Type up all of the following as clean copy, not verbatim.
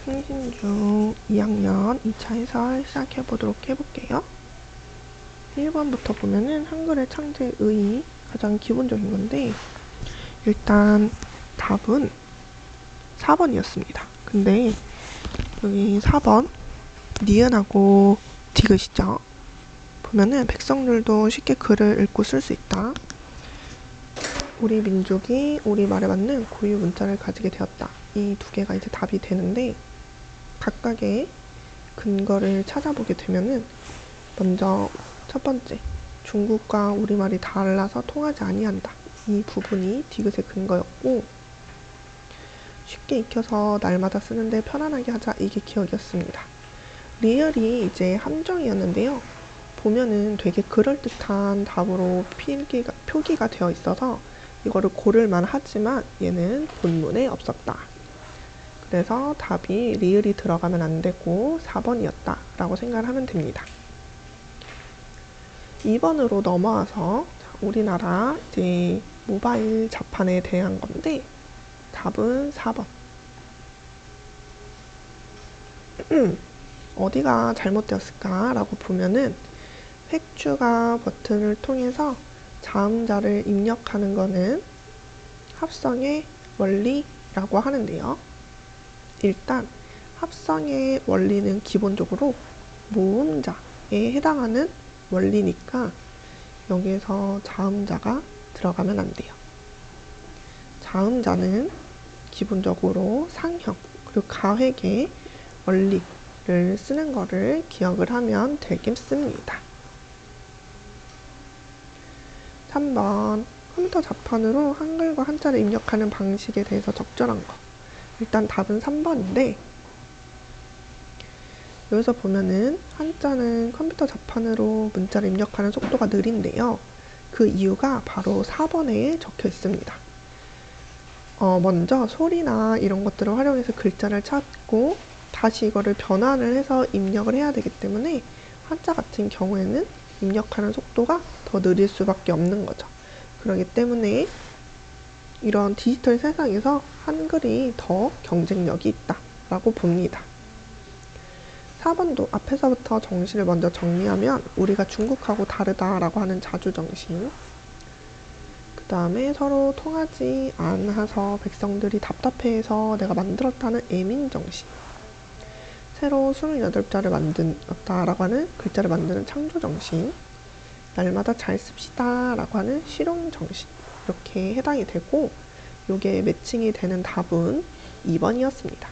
흥신중 2학년 2차 해설 시작해보도록 해볼게요. 1번부터 보면은 한글의 창제의 가장 기본적인 건데, 일단 답은 4번이었습니다. 근데 여기 4번 니은하고 디귿이죠. 보면은 백성들도 쉽게 글을 읽고 쓸 수 있다. 우리 민족이 우리말에 맞는 고유 문자를 가지게 되었다. 이 두 개가 이제 답이 되는데, 각각의 근거를 찾아보게 되면은 먼저 첫 번째, 중국과 우리말이 달라서 통하지 아니한다. 이 부분이 디귿의 근거였고, 쉽게 익혀서 날마다 쓰는데 편안하게 하자, 이게 기억이었습니다. 리을이 이제 함정이었는데요. 보면은 되게 그럴듯한 답으로 표기가 되어 있어서 이거를 고를만 하지만 얘는 본문에 없었다. 그래서 답이 리을이 들어가면 안 되고 4번이었다 라고 생각을 하면 됩니다. 2번으로 넘어와서 우리나라 이제 모바일 자판에 대한 건데, 답은 4번. 어디가 잘못되었을까 라고 보면은 획주가 버튼을 통해서 자음자를 입력하는 거는 합성의 원리라고 하는데요. 일단 합성의 원리는 기본적으로 모음자에 해당하는 원리니까 여기에서 자음자가 들어가면 안 돼요. 자음자는 기본적으로 상형 그리고 가획의 원리를 쓰는 거를 기억을 하면 되겠습니다. 3번 컴퓨터 자판으로 한글과 한자를 입력하는 방식에 대해서 적절한 거. 일단 답은 3번인데, 여기서 보면은 한자는 컴퓨터 자판으로 문자를 입력하는 속도가 느린데요. 그 이유가 바로 4번에 적혀 있습니다. 먼저 소리나 이런 것들을 활용해서 글자를 찾고 다시 이거를 변환을 해서 입력을 해야 되기 때문에 한자 같은 경우에는 입력하는 속도가 더 느릴 수밖에 없는 거죠. 그렇기 때문에 이런 디지털 세상에서 한글이 더 경쟁력이 있다라고 봅니다. 4번도 앞에서부터 정신을 먼저 정리하면 우리가 중국하고 다르다라고 하는 자주정신, 그 다음에 서로 통하지 않아서 백성들이 답답해해서 내가 만들었다는 애민정신, 새로 28자를 만들었다라고 하는 글자를 만드는 창조정신, 날마다 잘 씁시다 라고 하는 실용정신, 이렇게 해당이 되고, 요게 매칭이 되는 답은 2번이었습니다.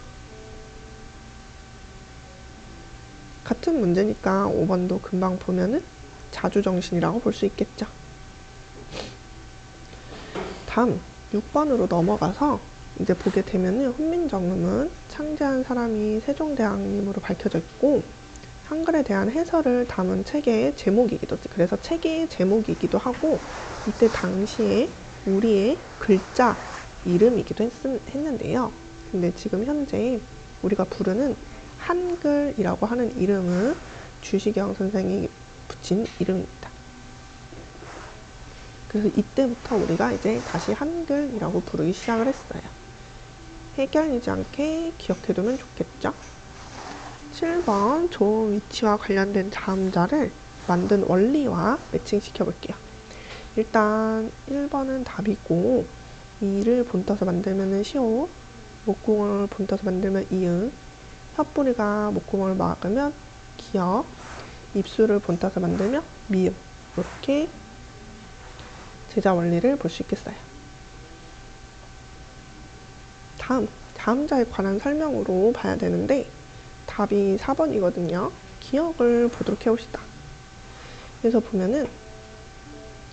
같은 문제니까 5번도 금방 보면은 자주정신이라고 볼 수 있겠죠. 다음 6번으로 넘어가서 이제 보게 되면은 훈민정음은 창제한 사람이 세종대왕님으로 밝혀져 있고, 한글에 대한 해설을 담은 책의 제목이기도, 그래서 책의 제목이기도 하고, 이때 당시에 우리의 글자 이름이기도 했는데요. 근데 지금 현재 우리가 부르는 한글이라고 하는 이름은 주시경 선생이 붙인 이름입니다. 그래서 이때부터 우리가 이제 다시 한글이라고 부르기 시작을 했어요. 헷갈리지 않게 기억해두면 좋겠죠? 7번 좋은 위치와 관련된 자음자를 만든 원리와 매칭시켜 볼게요. 일단 1번은 답이고, 이를 본떠서 만들면 시옷, 목구멍을 본떠서 만들면 이응, 혓뿌리가 목구멍을 막으면 기역, 입술을 본떠서 만들면 미음, 이렇게 제자 원리를 볼 수 있겠어요. 다음 자음자에 관한 설명으로 봐야 되는데, 답이 4번이거든요. 기억을 보도록 해봅시다. 그래서 보면은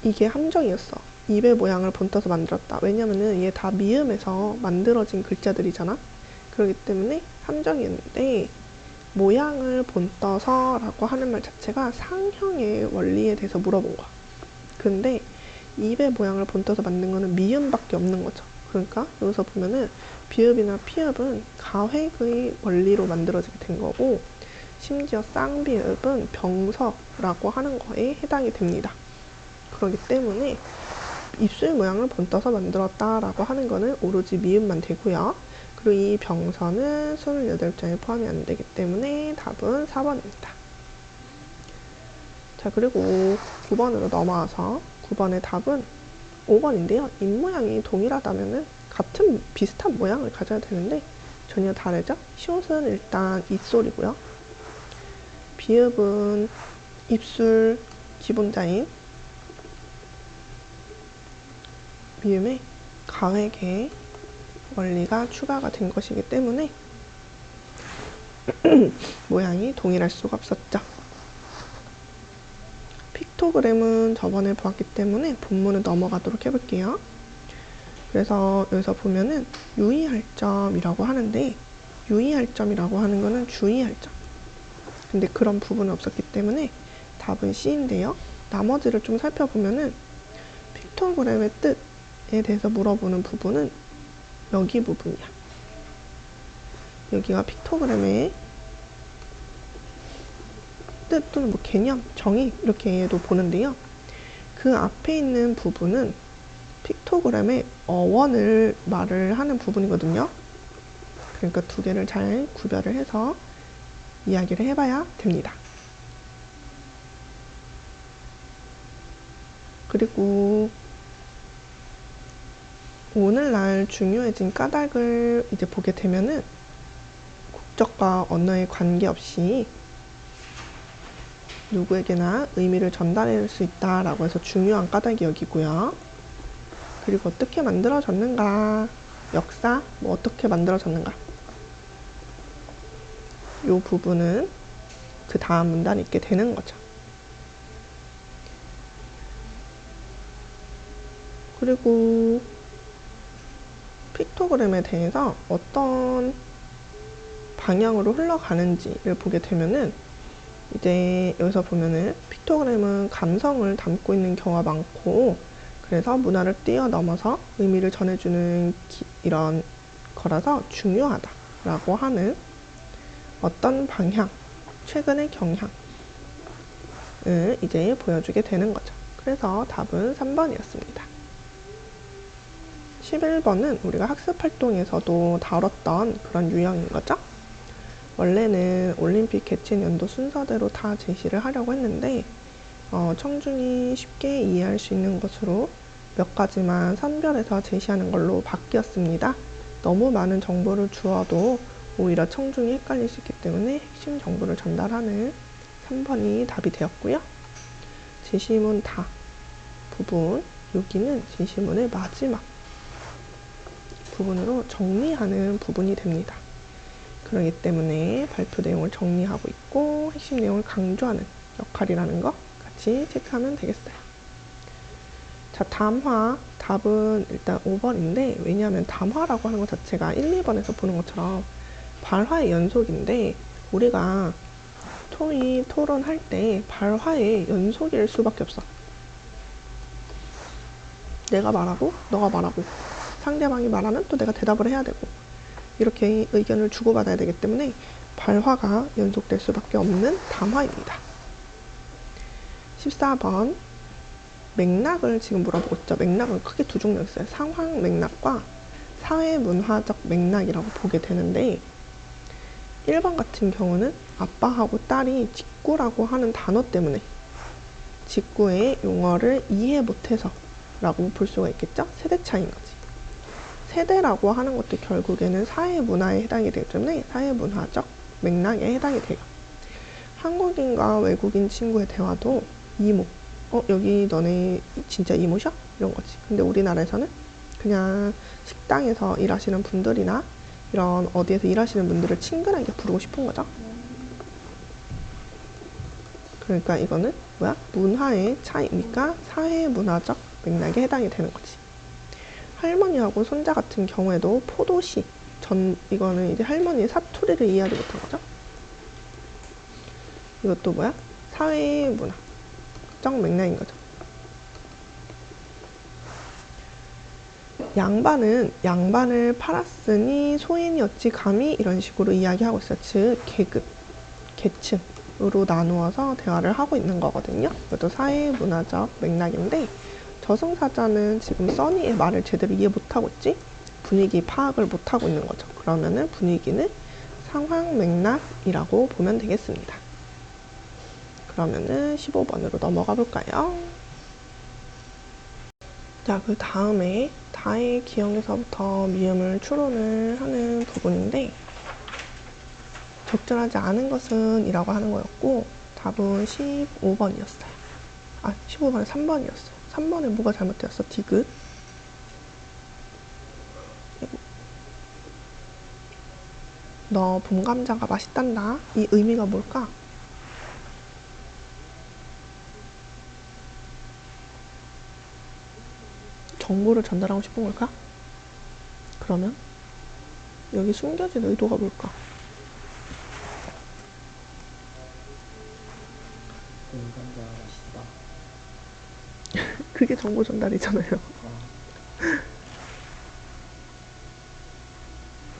이게 함정이었어. 입의 모양을 본떠서 만들었다. 왜냐면은 얘 다 미음에서 만들어진 글자들이잖아. 그렇기 때문에 함정이었는데, 모양을 본떠서 라고 하는 말 자체가 상형의 원리에 대해서 물어본 거야. 근데 입의 모양을 본떠서 만든 거는 미음밖에 없는 거죠. 그러니까 여기서 보면은 비읍이나 피읍은 가획의 원리로 만들어지게 된 거고, 심지어 쌍비읍은 병석라고 하는 거에 해당이 됩니다. 그렇기 때문에 입술 모양을 본떠서 만들었다라고 하는 거는 오로지 미음만 되고요. 그리고 이 병선은 28장에 포함이 안 되기 때문에 답은 4번입니다. 자, 그리고 9번으로 넘어와서 9번의 답은 5번인데요. 입모양이 동일하다면은 비슷한 모양을 가져야 되는데 전혀 다르죠? 시옷은 일단 입술이고요. 비읍은 입술 기본자인 미음에 가획의 원리가 추가가 된 것이기 때문에 모양이 동일할 수가 없었죠. 픽토그램은 저번에 보았기 때문에 본문을 넘어가도록 해볼게요. 그래서 여기서 보면은 유의할 점이라고 하는데 유의할 점이라고 하는 거는 주의할 점. 근데 그런 부분은 없었기 때문에 답은 C인데요. 나머지를 좀 살펴보면은 픽토그램의 뜻에 대해서 물어보는 부분은 여기 부분이야. 여기가 픽토그램의 뜻 또는 뭐 개념, 정의 이렇게도 보는데요. 그 앞에 있는 부분은 픽토그램의 어원을 말을 하는 부분이거든요. 그러니까 두 개를 잘 구별을 해서 이야기를 해봐야 됩니다. 그리고 오늘날 중요해진 까닭을 이제 보게 되면은 국적과 언어에 관계없이 누구에게나 의미를 전달할 수 있다라고 해서 중요한 까닭이 여기고요. 그리고 어떻게 만들어졌는가, 역사, 뭐 어떻게 만들어졌는가, 이 부분은 그 다음 문단에 있게 되는 거죠. 그리고 픽토그램에 대해서 어떤 방향으로 흘러가는지를 보게 되면은 이제 여기서 보면은 픽토그램은 감성을 담고 있는 경우가 많고 그래서 문화를 뛰어넘어서 의미를 전해주는 이런 거라서 중요하다라고 하는 어떤 방향, 최근의 경향을 이제 보여주게 되는 거죠. 그래서 답은 3번이었습니다. 11번은 우리가 학습활동에서도 다뤘던 그런 유형인 거죠. 원래는 올림픽 개최 연도 순서대로 다 제시를 하려고 했는데 청중이 쉽게 이해할 수 있는 것으로 몇 가지만 선별해서 제시하는 걸로 바뀌었습니다. 너무 많은 정보를 주어도 오히려 청중이 헷갈릴 수 있기 때문에 핵심 정보를 전달하는 3번이 답이 되었고요. 제시문 다 부분, 여기는 제시문의 마지막 부분으로 정리하는 부분이 됩니다. 그렇기 때문에 발표 내용을 정리하고 있고 핵심 내용을 강조하는 역할이라는 거 같이 체크하면 되겠어요. 자, 담화 답은 일단 5번인데 왜냐하면 담화라고 하는 것 자체가 1, 2번에서 보는 것처럼 발화의 연속인데 우리가 토의 토론할 때 발화의 연속일 수밖에 없어. 내가 말하고 너가 말하고 상대방이 말하면 또 내가 대답을 해야 되고 이렇게 의견을 주고받아야 되기 때문에 발화가 연속될 수밖에 없는 담화입니다. 14번 맥락을 지금 물어보고 있죠. 맥락은 크게 두 종류 있어요. 상황 맥락과 사회문화적 맥락이라고 보게 되는데 1번 같은 경우는 아빠하고 딸이 직구라고 하는 단어 때문에 직구의 용어를 이해 못해서 라고 볼 수가 있겠죠. 세대 차이인 거지. 세대라고 하는 것도 결국에는 사회문화에 해당이 되기 때문에 사회문화적 맥락에 해당이 돼요. 한국인과 외국인 친구의 대화도 이모, 여기 너네 진짜 이모셔? 이런 거지. 근데 우리나라에서는 그냥 식당에서 일하시는 분들이나 이런 어디에서 일하시는 분들을 친근하게 부르고 싶은 거죠. 그러니까 이거는 뭐야? 문화의 차이니까 사회문화적 맥락에 해당이 되는 거지. 할머니하고 손자 같은 경우에도 포도시, 이거는 이제 할머니의 사투리를 이해하지 못한 거죠. 이것도 뭐야? 사회문화적 맥락인 거죠. 양반을 팔았으니 소인이었지 감히 이런 식으로 이야기하고 있어요. 즉 계급, 계층으로 나누어서 대화를 하고 있는 거거든요. 이것도 사회문화적 맥락인데 저승사자는 지금 써니의 말을 제대로 이해 못하고 있지? 분위기 파악을 못하고 있는 거죠. 그러면은 분위기는 상황 맥락이라고 보면 되겠습니다. 그러면은 15번으로 넘어가 볼까요? 자, 그 다음에 다의 기억에서부터 미음을 추론을 하는 부분인데, 적절하지 않은 것은 이라고 하는 거였고, 답은 15번이었어요. 아, 15번에 3번이었어. 3번에 뭐가 잘못되었어? 디귿. 너 봄감자가 맛있단다. 이 의미가 뭘까? 정보를 전달하고 싶은 걸까? 그러면 여기 숨겨진 의도가 뭘까? 봄감자 맛있다. 그게 정보 전달이잖아요.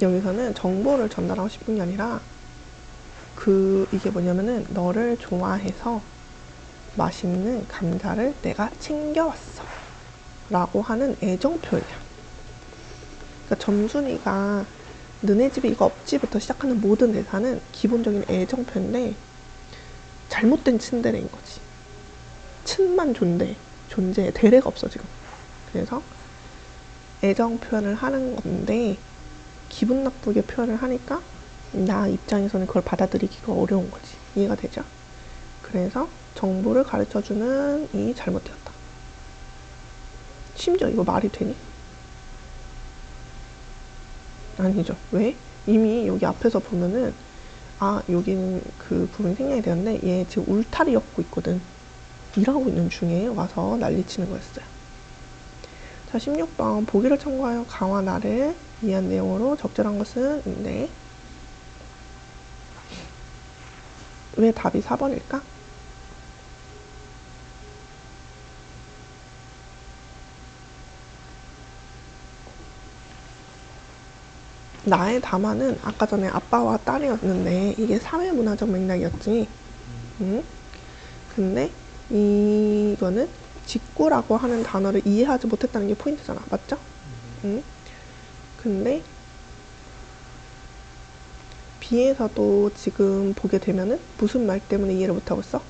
여기서는 정보를 전달하고 싶은 게 아니라 이게 뭐냐면은 너를 좋아해서 맛있는 감자를 내가 챙겨왔어 라고 하는 애정 표현이야. 그러니까 점순이가 너네 집에 이거 없지부터 시작하는 모든 대사는 기본적인 애정 표현인데 잘못된 츤데레인 거지. 츤만 존재해. 대례가 없어 지금. 그래서 애정 표현을 하는 건데 기분 나쁘게 표현을 하니까 나 입장에서는 그걸 받아들이기가 어려운 거지. 이해가 되죠? 그래서 정보를 가르쳐주는 이 잘못되었다. 심지어 이거 말이 되니? 아니죠. 왜? 이미 여기 앞에서 보면은 여기는 그 부분이 생략이 되었는데 얘 지금 울타리 엮고 있거든. 일하고 있는 중에 와서 난리치는 거였어요. 자, 16번 보기를 참고하여 가와 나를 이해한 내용으로 적절한 것은 인데 왜 답이 4번일까? 나의 담화는 아까 전에 아빠와 딸이었는데 이게 사회문화적 맥락이었지. 응? 근데 이거는 직구라고 하는 단어를 이해하지 못했다는 게 포인트잖아. 맞죠? 응? 근데 B에서도 지금 보게 되면은 무슨 말 때문에 이해를 못하고 있어?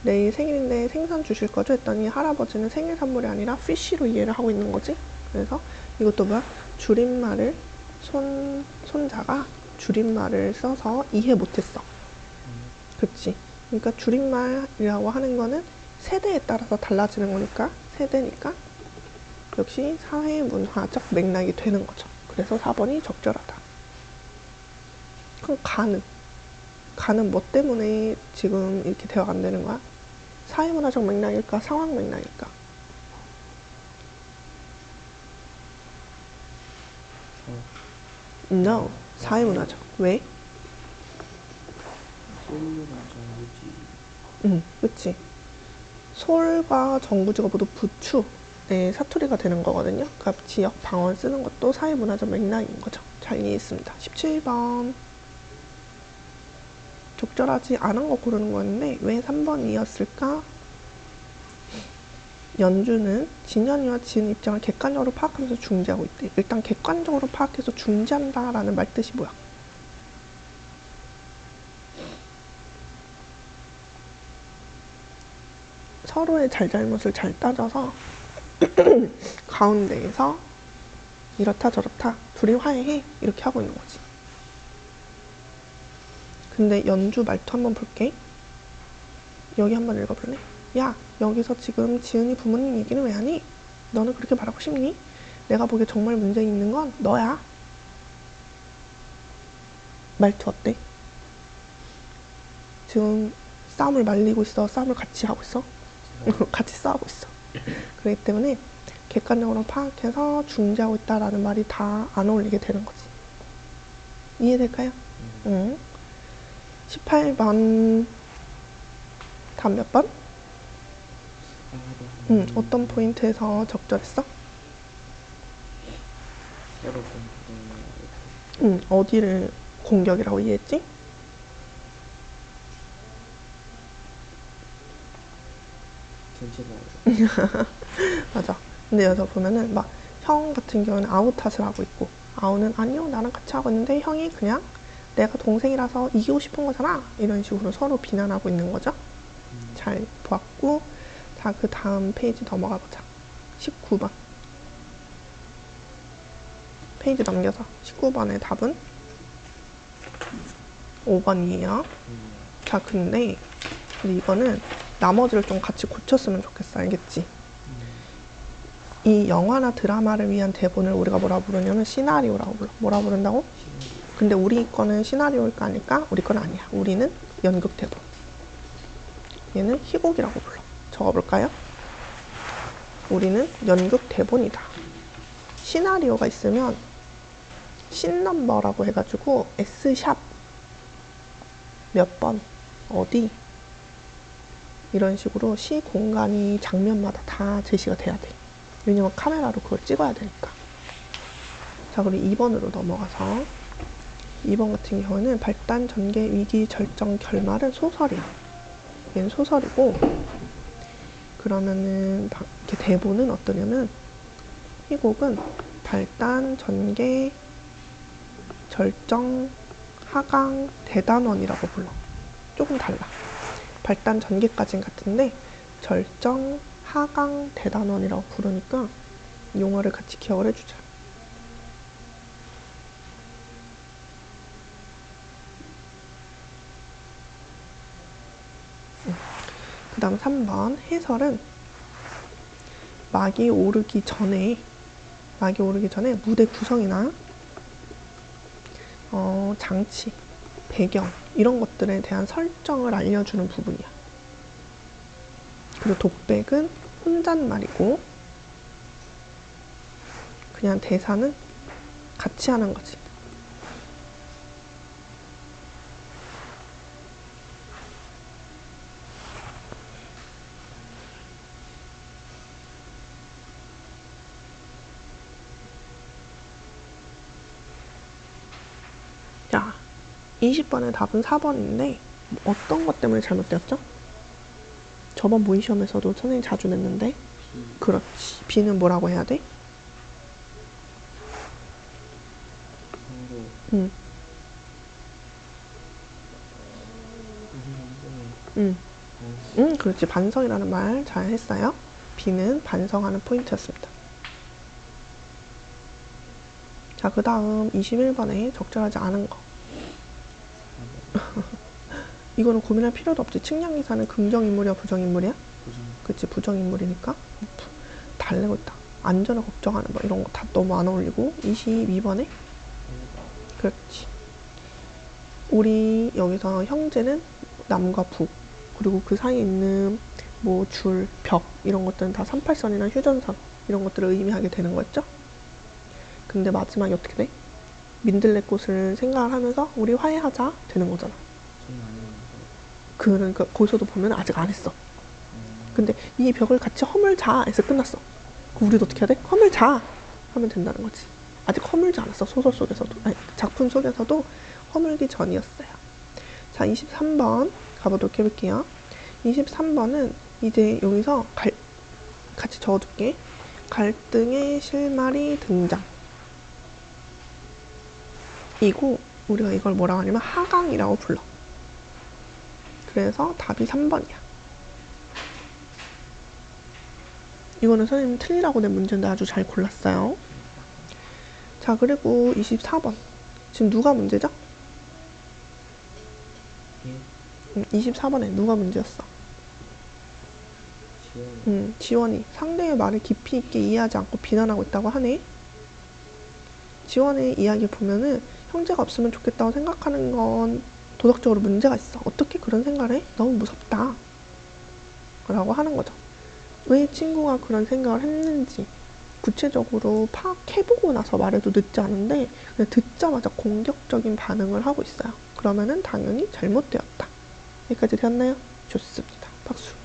내일 생일인데 생선 주실 거죠? 했더니 할아버지는 생일 선물이 아니라 피쉬로 이해를 하고 있는 거지. 그래서 이것도 뭐야? 줄임말을 손자가 줄임말을 써서 이해 못했어. 그치? 그러니까 줄임말이라고 하는 거는 세대에 따라서 달라지는 거니까 세대니까 역시 사회문화적 맥락이 되는 거죠. 그래서 4번이 적절하다. 그럼 가는 뭐 때문에 지금 이렇게 대화가 안 되는 거야? 사회문화적 맥락일까? 상황 맥락일까? No. 사회문화적. 왜? 소유가 정부지. 그치. 서울과 정부지가 모두 부추의 사투리가 되는 거거든요. 그러니까 지역 방언 쓰는 것도 사회문화적 맥락인 거죠. 잘 이해했습니다. 17번. 적절하지 않은 거 고르는 거였는데 왜 3번이었을까? 연주는 진현이와 지은 입장을 객관적으로 파악하면서 중재하고 있대. 일단 객관적으로 파악해서 중재한다라는 말 뜻이 뭐야? 서로의 잘잘못을 잘 따져서 가운데에서 이렇다 저렇다 둘이 화해해 이렇게 하고 있는 거지. 근데 연주 말투 한번 볼게. 여기 한번 읽어볼래? 야, 여기서 지금 지은이 부모님 얘기는 왜 하니? 너는 그렇게 말하고 싶니? 내가 보기에 정말 문제 있는 건 너야. 말투 어때? 지금 싸움을 말리고 있어? 싸움을 같이 하고 있어? 같이 싸우고 있어. 그렇기 때문에 객관적으로 파악해서 중재하고 있다라는 말이 다 안 어울리게 되는 거지. 이해될까요? 응. 18번 다음 몇 번? 어떤 포인트에서 적절했어? 서로 공부를 어디를 공격이라고 이해했지? 전체가 맞아. 근데 여기서 보면은 막 형 같은 경우는 아우 탓을 하고 있고, 아우는 아니요, 나랑 같이 하고 있는데 형이 그냥 내가 동생이라서 이기고 싶은 거잖아, 이런 식으로 서로 비난하고 있는 거죠. 잘 보았고, 자, 그 다음 페이지 넘어가 보자. 19번 페이지 넘겨서 19번의 답은 5번이에요. 자, 근데 이거는 나머지를 좀 같이 고쳤으면 좋겠어. 알겠지? 이 영화나 드라마를 위한 대본을 우리가 뭐라 부르냐면 시나리오라고 불러. 뭐라 부른다고? 근데 우리 거는 시나리오일까 아닐까? 우리 건 아니야. 우리는 연극 대본. 얘는 희곡이라고 불러. 적어볼까요? 우리는 연극 대본이다. 시나리오가 있으면 씬넘버라고 해가지고 S샵 몇 번 어디 이런 식으로 시 공간이 장면마다 다 제시가 돼야 돼. 왜냐면 카메라로 그걸 찍어야 되니까. 자, 그리고 2번으로 넘어가서 2번 같은 경우는 발단, 전개, 위기, 절정, 결말은 소설이야. 얘는 소설이고, 그러면은 이렇게 대본은 어떠냐면 희곡은 발단, 전개, 절정, 하강, 대단원이라고 불러. 조금 달라. 발단, 전개까지는 같은데 절정, 하강, 대단원이라고 부르니까 용어를 같이 기억을 해주자. 그 다음 3번 해설은 막이 오르기 전에 무대 구성이나 장치, 배경 이런 것들에 대한 설정을 알려주는 부분이야. 그리고 독백은 혼잣말이고 그냥 대사는 같이 하는 거지. 자, 20번의 답은 4번인데 어떤 것 때문에 잘못되었죠? 저번 모의 시험에서도 선생님이 자주 냈는데 그렇지. B는 뭐라고 해야 돼? 응. 그렇지. 반성이라는 말 잘 했어요. B는 반성하는 포인트였습니다. 자, 그 다음 21번에 적절하지 않은 거. 이거는 고민할 필요도 없지. 측량기사는 긍정인물이야, 부정인물이야? 그치, 부정인물이니까. 달래고 있다. 안전을 걱정하는 거 이런 거 다 너무 안 어울리고. 22번에 그렇지. 우리 여기서 형제는 남과 북, 그리고 그 사이에 있는 뭐 줄, 벽 이런 것들은 다 38선이나 휴전선 이런 것들을 의미하게 되는 거였죠. 근데 마지막에 어떻게 돼? 민들레꽃을 생각을 하면서 우리 화해하자 되는 거잖아. 그러니까 거기서도 보면 아직 안 했어. 근데 이 벽을 같이 허물자 해서 끝났어. 우리도 어떻게 해야 돼? 허물자 하면 된다는 거지. 아직 허물지 않았어. 소설 속에서도, 아니, 작품 속에서도 허물기 전이었어요. 자, 23번 가보도록 해볼게요. 23번은 이제 여기서 같이 적어둘게. 갈등의 실마리 등장. 이고 우리가 이걸 뭐라고 하냐면 하강이라고 불러. 그래서 답이 3번이야. 이거는 선생님 틀리라고 낸 문제인데 아주 잘 골랐어요. 자, 그리고 24번. 지금 누가 문제죠? 24번에 누가 문제였어? 지원이 상대의 말을 깊이 있게 이해하지 않고 비난하고 있다고 하네. 지원의 이야기 보면은 형제가 없으면 좋겠다고 생각하는 건 도덕적으로 문제가 있어. 어떻게 그런 생각을 해? 너무 무섭다 라고 하는 거죠. 왜 친구가 그런 생각을 했는지 구체적으로 파악해보고 나서 말해도 늦지 않은데 그냥 듣자마자 공격적인 반응을 하고 있어요. 그러면은 당연히 잘못되었다. 여기까지 되었나요? 좋습니다. 박수.